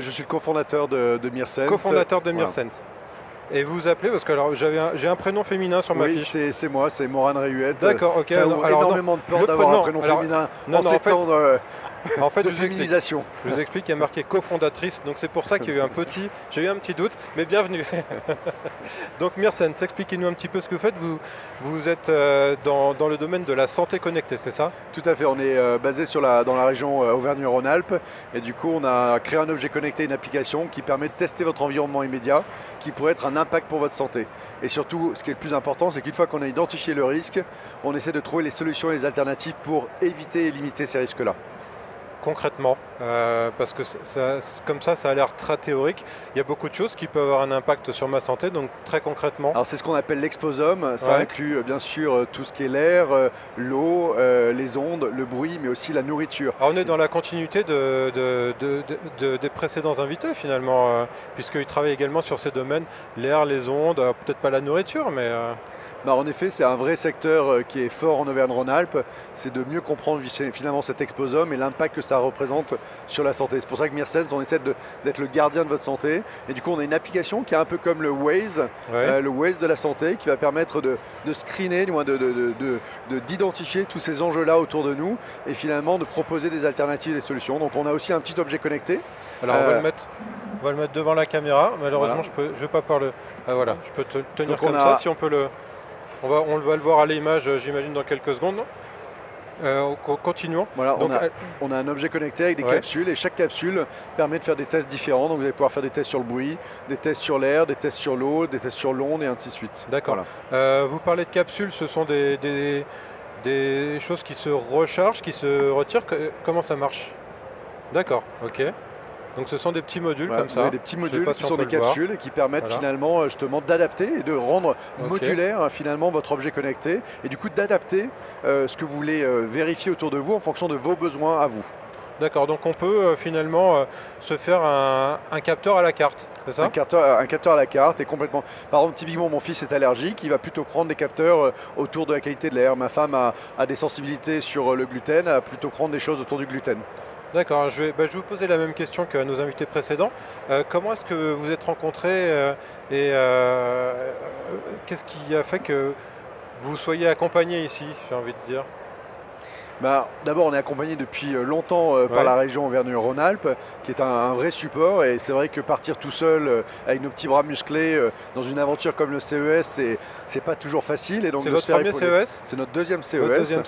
Je suis le cofondateur de Mirsense. Cofondateur de Mirsense. Et vous vous appelez, parce que j'ai un prénom féminin sur ma fiche. Oui, c'est moi, c'est Moran Rayuet. D'accord, ok. Ça ouvre énormément de portes d'avoir un prénom féminin en ces temps de féminisation. Je vous explique, il y a marqué cofondatrice, donc c'est pour ça qu'il y a eu j'ai eu un petit doute, mais bienvenue. Donc Mirsense, expliquez-nous un petit peu ce que vous faites. Vous êtes dans le domaine de la santé connectée, c'est ça? Tout à fait, on est basé dans la région Auvergne-Rhône-Alpes, et du coup on a créé un objet connecté, une application qui permet de tester votre environnement immédiat, qui pourrait être un impact pour votre santé. Et surtout, ce qui est le plus important, c'est qu'une fois qu'on a identifié le risque, on essaie de trouver les solutions et les alternatives pour éviter et limiter ces risques-là. Concrètement, parce que comme ça a l'air très théorique. Il y a beaucoup de choses qui peuvent avoir un impact sur ma santé, donc très concrètement. Alors c'est ce qu'on appelle l'exposome, ça inclut bien sûr tout ce qui est l'air, l'eau, les ondes, le bruit, mais aussi la nourriture. Alors on est dans la continuité des précédents invités finalement, puisqu'ils travaillent également sur ces domaines, l'air, les ondes, peut-être pas la nourriture, mais... En effet, c'est un vrai secteur qui est fort en Auvergne-Rhône-Alpes, c'est de mieux comprendre finalement cet exposome et l'impact que ça représente sur la santé. C'est pour ça que Mirsense, on essaie d'être le gardien de votre santé. Et du coup, on a une application qui est un peu comme le Waze, le Waze de la santé, qui va permettre de screener, d'identifier tous ces enjeux-là autour de nous et finalement de proposer des alternatives, des solutions. Donc on a aussi un petit objet connecté. Alors on va le mettre devant la caméra. Malheureusement, je ne vais pas parler. Ah, voilà, je peux tenir comme ça, si on peut le... On va le voir à l'image, j'imagine, dans quelques secondes. Continuons. Voilà, donc, on a un objet connecté avec des capsules, et chaque capsule permet de faire des tests différents. Donc vous allez pouvoir faire des tests sur le bruit, des tests sur l'air, des tests sur l'eau, des tests sur l'onde et ainsi de suite. D'accord. Voilà. Vous parlez de capsules, ce sont des choses qui se rechargent, qui se retirent. Comment ça marche? D'accord, ok. Donc ce sont des petits modules comme ça. Des petits modules qui sont des capsules et qui permettent finalement justement d'adapter et de rendre modulaire finalement votre objet connecté et du coup d'adapter ce que vous voulez vérifier autour de vous en fonction de vos besoins à vous. D'accord, donc on peut finalement se faire un capteur à la carte, c'est ça? Un capteur à la carte est complètement... Par exemple, typiquement, mon fils est allergique, il va plutôt prendre des capteurs autour de la qualité de l'air. Ma femme a des sensibilités sur le gluten, elle va plutôt prendre des choses autour du gluten. D'accord, je vais vous poser la même question que nos invités précédents. Comment est-ce que vous êtes rencontrés et qu'est-ce qui a fait que vous soyez accompagnés ici, j'ai envie de dire? D'abord, on est accompagné depuis longtemps par la région Auvergne-Rhône-Alpes, qui est un vrai support. Et c'est vrai que partir tout seul avec nos petits bras musclés dans une aventure comme le CES, c'est pas toujours facile. C'est votre premier CES? C'est notre deuxième CES.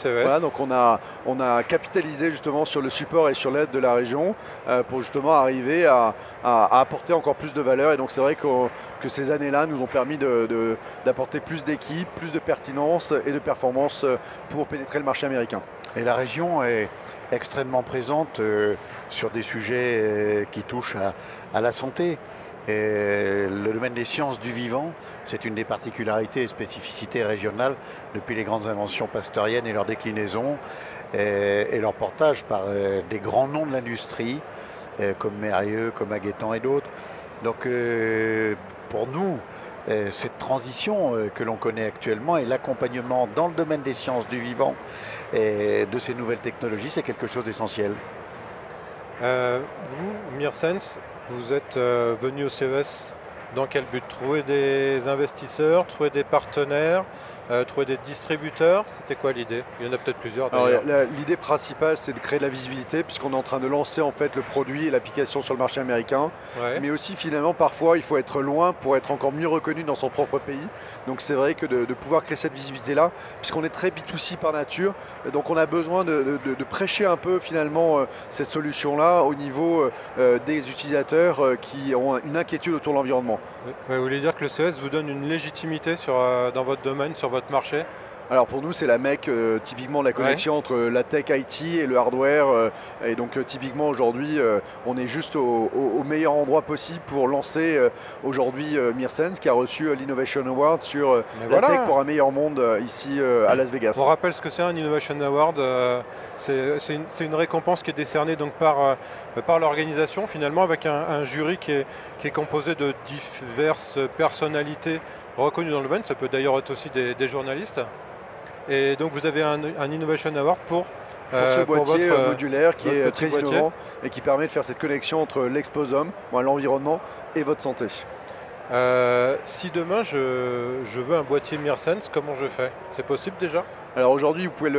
Voilà, donc on a capitalisé justement sur le support et sur l'aide de la région pour justement arriver à apporter encore plus de valeur. Et donc c'est vrai que ces années-là nous ont permis d'apporter plus d'équipes, plus de pertinence et de performance pour pénétrer le marché américain. Et la région est extrêmement présente sur des sujets qui touchent à la santé. Et le domaine des sciences du vivant, c'est une des particularités et spécificités régionales depuis les grandes inventions pasteuriennes et leur déclinaison et leur portage par des grands noms de l'industrie comme Mérieux, comme Aguettant et d'autres. Donc pour nous, cette transition que l'on connaît actuellement et l'accompagnement dans le domaine des sciences du vivant et de ces nouvelles technologies, c'est quelque chose d'essentiel. Vous, Mirsense, vous êtes venu au CES dans quel but? Trouver des investisseurs, trouver des partenaires, trouver des distributeurs? C'était quoi l'idée? Il y en a peut-être plusieurs d'ailleurs. L'idée principale, c'est de créer de la visibilité puisqu'on est en train de lancer en fait le produit et l'application sur le marché américain. Mais aussi finalement parfois il faut être loin pour être encore mieux reconnu dans son propre pays. Donc c'est vrai que de pouvoir créer cette visibilité-là, puisqu'on est très B2C par nature, donc on a besoin de prêcher un peu finalement cette solution-là au niveau des utilisateurs qui ont une inquiétude autour de l'environnement. Vous voulez dire que le CES vous donne une légitimité dans votre domaine, sur votre marché? Alors pour nous, c'est la mecque typiquement la connexion entre la tech IT et le hardware. Et donc typiquement aujourd'hui, on est juste au meilleur endroit possible pour lancer aujourd'hui Mirsense qui a reçu l'Innovation Award sur tech pour un meilleur monde ici à Las Vegas. On rappelle ce que c'est un Innovation Award. C'est une récompense qui est décernée donc par l'organisation finalement avec un jury qui est composé de diverses personnalités reconnues dans le domaine. Ça peut d'ailleurs être aussi des journalistes. Et donc vous avez un Innovation Award pour Pour ce boîtier modulaire qui est très boîtier. innovant et qui permet de faire cette connexion entre l'exposome, l'environnement et votre santé. Si demain je veux un boîtier Mirsense, comment je fais? C'est possible déjà? Alors aujourd'hui, vous pouvez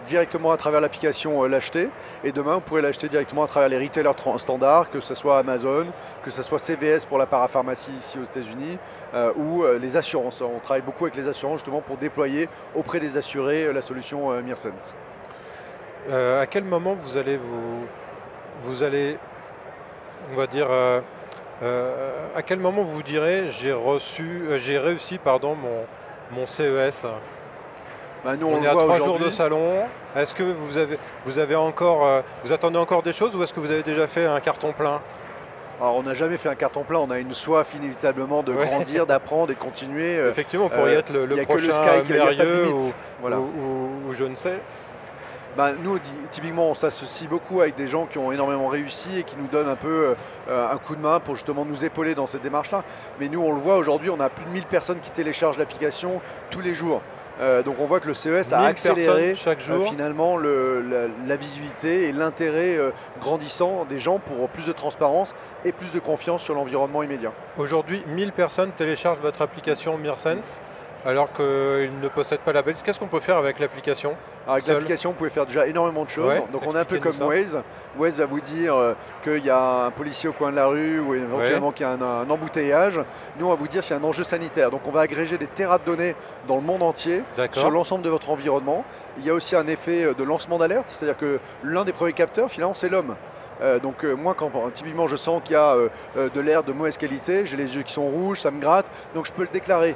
directement à travers l'application l'acheter, et demain, vous pourrez l'acheter directement à travers les retailers standards, que ce soit Amazon, que ce soit CVS pour la parapharmacie ici aux États-Unis, ou les assurances. On travaille beaucoup avec les assurances justement pour déployer auprès des assurés la solution Mirsense. À quel moment vous allez, on va dire, à quel moment vous direz j'ai réussi mon CES? Nous, on est à 3 jours de salon. Est-ce que vous attendez encore des choses ou est-ce que vous avez déjà fait un carton plein? Alors, on n'a jamais fait un carton plein, on a une soif inévitablement de grandir, d'apprendre et de continuer. Effectivement, pour y être le prochain Mérieux ou je ne sais. Nous, typiquement, on s'associe beaucoup avec des gens qui ont énormément réussi et qui nous donnent un peu un coup de main pour justement nous épauler dans cette démarche-là. Mais nous, on le voit aujourd'hui, on a plus de 1000 personnes qui téléchargent l'application tous les jours. Donc on voit que le CES a accéléré chaque jour. Finalement la visibilité et l'intérêt grandissant des gens pour plus de transparence et plus de confiance sur l'environnement immédiat. Aujourd'hui, 1000 personnes téléchargent votre application Mirsense alors qu'ils ne possèdent pas la Belgique. Qu'est-ce qu'on peut faire avec l'application? Avec l'application, vous pouvez faire déjà énormément de choses. Ouais, donc on est un peu comme Waze. Waze va vous dire qu'il y a un policier au coin de la rue ou éventuellement qu'il y a un embouteillage. Nous, on va vous dire s'il y a un enjeu sanitaire. Donc on va agréger des terras de données dans le monde entier sur l'ensemble de votre environnement. Il y a aussi un effet de lancement d'alerte, c'est-à-dire que l'un des premiers capteurs, finalement, c'est l'homme. Donc moi, quand typiquement je sens qu'il y a de l'air de mauvaise qualité, j'ai les yeux qui sont rouges, ça me gratte, donc je peux le déclarer.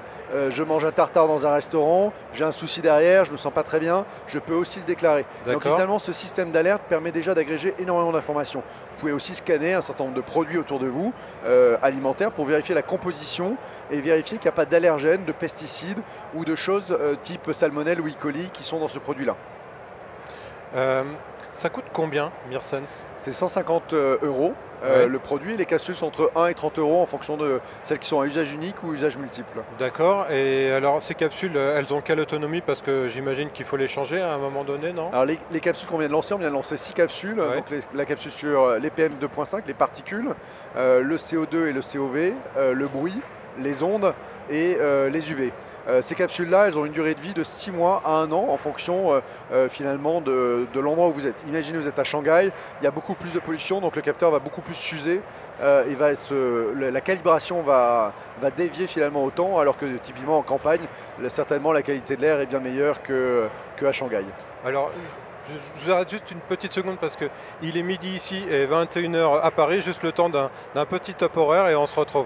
Je mange un tartare dans un restaurant, j'ai un souci derrière, je me sens pas très bien, je peux aussi le déclarer. Donc finalement, ce système d'alerte permet déjà d'agréger énormément d'informations. Vous pouvez aussi scanner un certain nombre de produits autour de vous, alimentaires, pour vérifier la composition et vérifier qu'il n'y a pas d'allergènes, de pesticides ou de choses type salmonelle ou E. coli qui sont dans ce produit-là. Ça coûte combien, Mirsense? C'est 150 € le produit. Les capsules sont entre 1 et 30 € en fonction de celles qui sont à usage unique ou usage multiple. D'accord. Et alors, ces capsules, elles ont quelle autonomie? Parce que j'imagine qu'il faut les changer à un moment donné, non? Alors, les capsules qu'on vient de lancer, on vient de lancer 6 capsules. Donc la capsule sur les PM2.5, les particules, le CO2 et le COV, le bruit, les ondes et les UV. Ces capsules-là, elles ont une durée de vie de 6 mois à 1 an en fonction finalement de l'endroit où vous êtes. Imaginez vous êtes à Shanghai, il y a beaucoup plus de pollution, donc le capteur va beaucoup plus s'user et la calibration va dévier finalement autant, alors que typiquement en campagne, certainement la qualité de l'air est bien meilleure qu'à Shanghai. Alors, je vous arrête juste une petite seconde parce qu'il est midi ici et 21 h à Paris, juste le temps d'un petit top horaire et on se retrouve.